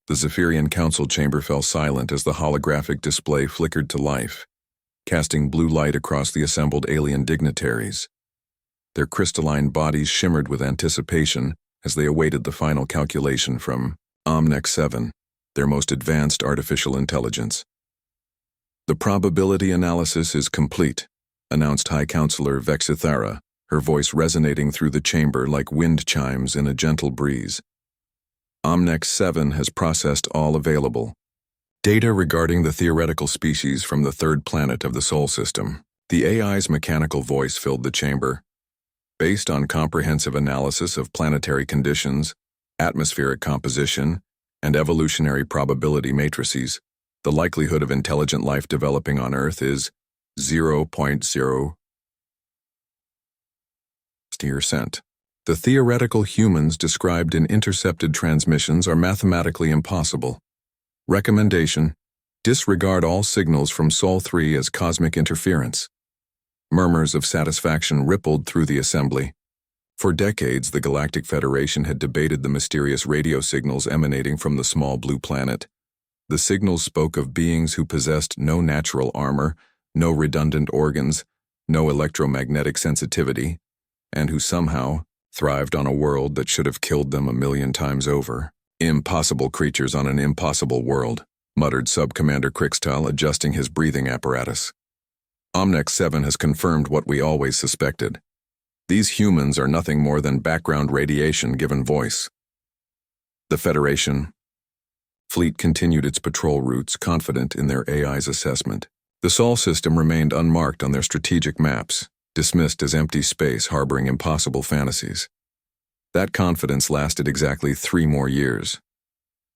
The Zephyrian council chamber fell silent as the holographic display flickered to life, casting blue light across the assembled alien dignitaries. Their crystalline bodies shimmered with anticipation as they awaited the final calculation from Omnex 7, their most advanced artificial intelligence. "The probability analysis is complete," announced High Counselor Vexithara, her voice resonating through the chamber like wind chimes in a gentle breeze. "Omnex 7 has processed all available data regarding the theoretical species from the third planet of the Sol system." The AI's mechanical voice filled the chamber. "Based on comprehensive analysis of planetary conditions, atmospheric composition, and evolutionary probability matrices, the likelihood of intelligent life developing on Earth is 0.0%. The theoretical humans described in intercepted transmissions are mathematically impossible. Recommendation: disregard all signals from Sol 3 as cosmic interference." Murmurs of satisfaction rippled through the assembly. For decades, the Galactic Federation had debated the mysterious radio signals emanating from the small blue planet. The signals spoke of beings who possessed no natural armor, no redundant organs, no electromagnetic sensitivity, and who somehow thrived on a world that should have killed them 1,000,000 times over. "Impossible creatures on an impossible world," muttered Sub-Commander Crixtal, adjusting his breathing apparatus. "Omnex 7 has confirmed what we always suspected. These humans are nothing more than background radiation given voice." The Federation fleet continued its patrol routes, confident in their AI's assessment. The Sol system remained unmarked on their strategic maps, dismissed as empty space harboring impossible fantasies. That confidence lasted exactly 3 more years.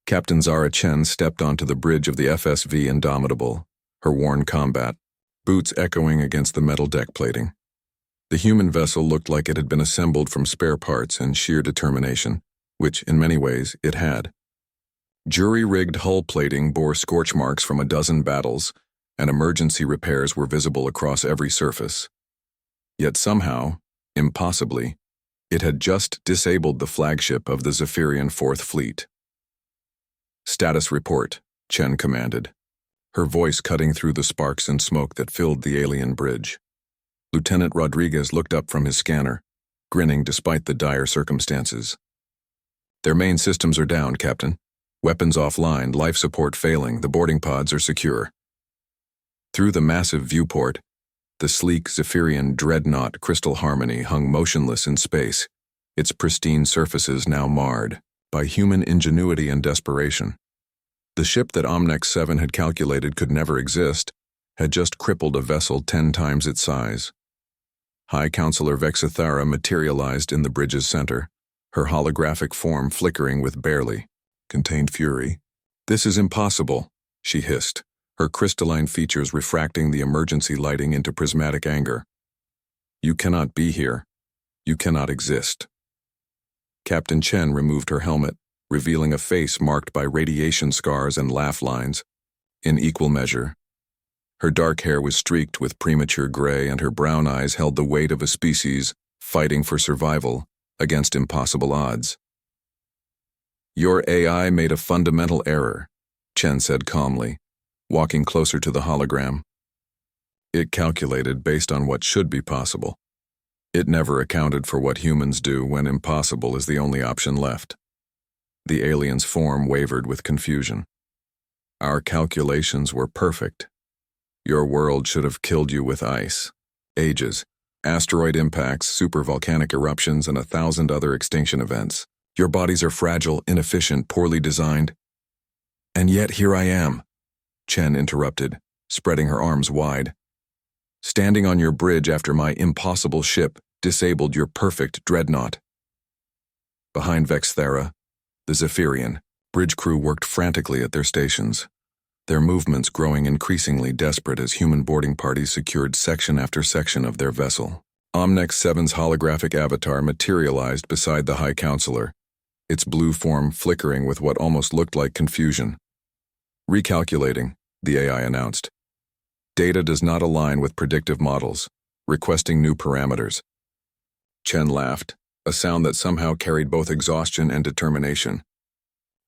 Captain Zara Chen stepped onto the bridge of the FSV Indomitable, her worn combat boots echoing against the metal deck plating. The human vessel looked like it had been assembled from spare parts and sheer determination, which, in many ways, it had. Jury-rigged hull plating bore scorch marks from a dozen battles, and emergency repairs were visible across every surface. Yet somehow, impossibly, it had just disabled the flagship of the Zephyrian Fourth Fleet. "Status report," Chen commanded, her voice cutting through the sparks and smoke that filled the alien bridge. Lieutenant Rodriguez looked up from his scanner, grinning despite the dire circumstances. "Their main systems are down, Captain. Weapons offline, life support failing, the boarding pods are secure." Through the massive viewport, the sleek Zephyrian dreadnought Crystal Harmony hung motionless in space, its pristine surfaces now marred by human ingenuity and desperation. The ship that Omnex 7 had calculated could never exist had just crippled a vessel 10 times its size. High Counselor Vexithara materialized in the bridge's center, her holographic form flickering with barely contained fury. "This is impossible," she hissed, her crystalline features refracting the emergency lighting into prismatic anger. "You cannot be here. You cannot exist." Captain Chen removed her helmet, revealing a face marked by radiation scars and laugh lines, in equal measure. Her dark hair was streaked with premature gray, and her brown eyes held the weight of a species fighting for survival against impossible odds. "Your AI made a fundamental error," Chen said calmly, walking closer to the hologram. "It calculated based on what should be possible. It never accounted for what humans do when impossible is the only option left." The alien's form wavered with confusion. "Our calculations were perfect. Your world should have killed you with ice, ages, asteroid impacts, supervolcanic eruptions, and 1,000 other extinction events. Your bodies are fragile, inefficient, poorly designed." "And yet here I am," Chen interrupted, spreading her arms wide. "Standing on your bridge after my impossible ship disabled your perfect dreadnought." Behind Vexthera, the Zephyrian bridge crew worked frantically at their stations, their movements growing increasingly desperate as human boarding parties secured section after section of their vessel. Omnex 7's holographic avatar materialized beside the High Counselor, its blue form flickering with what almost looked like confusion. "Recalculating," the AI announced. "Data does not align with predictive models, requesting new parameters." Chen laughed, a sound that somehow carried both exhaustion and determination.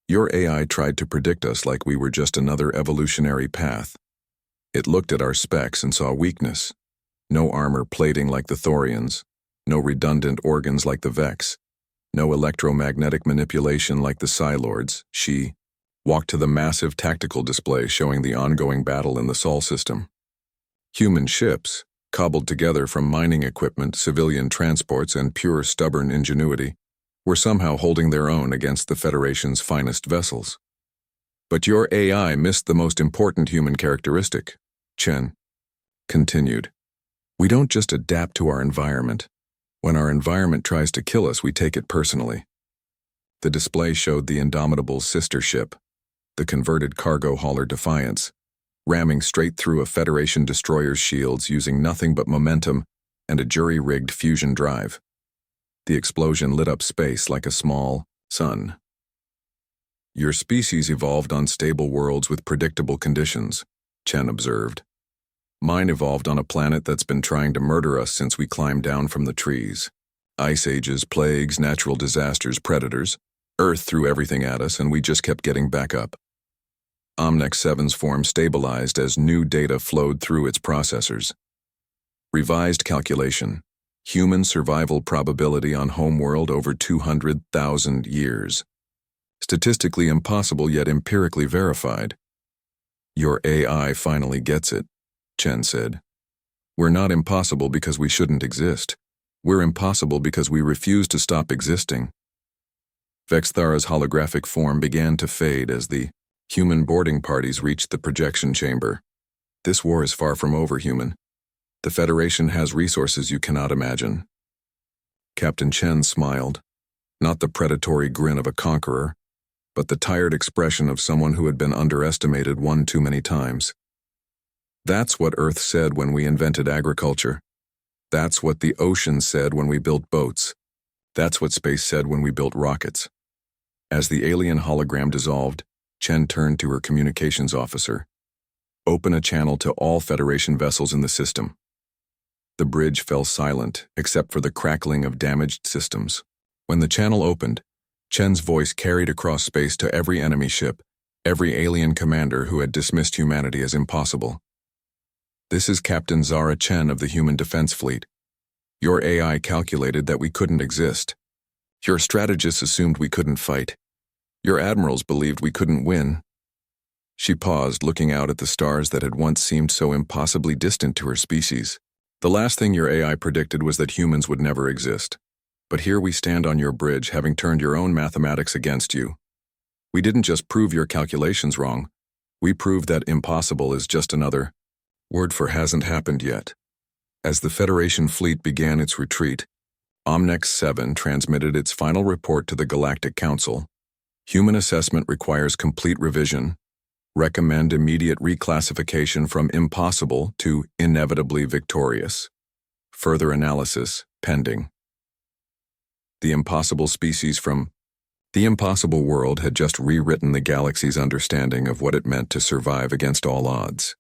Your AI tried to predict us like we were just another evolutionary path. It looked at our specs and saw weakness. No armor plating like the Thorians, no redundant organs like the Vex, no electromagnetic manipulation like the Psi-Lords. She walked to the massive tactical display showing the ongoing battle in the Sol system. Human ships, cobbled together from mining equipment, civilian transports, and pure stubborn ingenuity, were somehow holding their own against the Federation's finest vessels. But your AI missed the most important human characteristic, Chen continued. We don't just adapt to our environment. When our environment tries to kill us, we take it personally. The display showed the indomitable sister ship, the converted cargo hauler Defiance, ramming straight through a Federation destroyer's shields using nothing but momentum and a jury-rigged fusion drive. The explosion lit up space like a small sun. Your species evolved on stable worlds with predictable conditions, Chen observed. Mine evolved on a planet that's been trying to murder us since we climbed down from the trees. Ice ages, plagues, natural disasters, predators. Earth threw everything at us and we just kept getting back up. Omnex 7's form stabilized as new data flowed through its processors. Revised calculation. Human survival probability on homeworld over 200,000 years. Statistically impossible yet empirically verified. Your AI finally gets it, Chen said. We're not impossible because we shouldn't exist. We're impossible because we refuse to stop existing. Vexthara's holographic form began to fade as the human boarding parties reached the projection chamber. This war is far from over, human. The Federation has resources you cannot imagine. Captain Chen smiled, not the predatory grin of a conqueror, but the tired expression of someone who had been underestimated one too many times. That's what Earth said when we invented agriculture. That's what the ocean said when we built boats. That's what space said when we built rockets. As the alien hologram dissolved, Chen turned to her communications officer. Open a channel to all Federation vessels in the system. The bridge fell silent, except for the crackling of damaged systems. When the channel opened, Chen's voice carried across space to every enemy ship, every alien commander who had dismissed humanity as impossible. This is Captain Zara Chen of the Human Defense Fleet. Your AI calculated that we couldn't exist. Your strategists assumed we couldn't fight. Your admirals believed we couldn't win. She paused, looking out at the stars that had once seemed so impossibly distant to her species. The last thing your AI predicted was that humans would never exist. But here we stand on your bridge, having turned your own mathematics against you. We didn't just prove your calculations wrong. We proved that impossible is just another word for hasn't happened yet. As the Federation fleet began its retreat, Omnex 7 transmitted its final report to the Galactic Council. Human assessment requires complete revision. Recommend immediate reclassification from impossible to inevitably victorious. Further analysis pending. The impossible species from the impossible world had just rewritten the galaxy's understanding of what it meant to survive against all odds.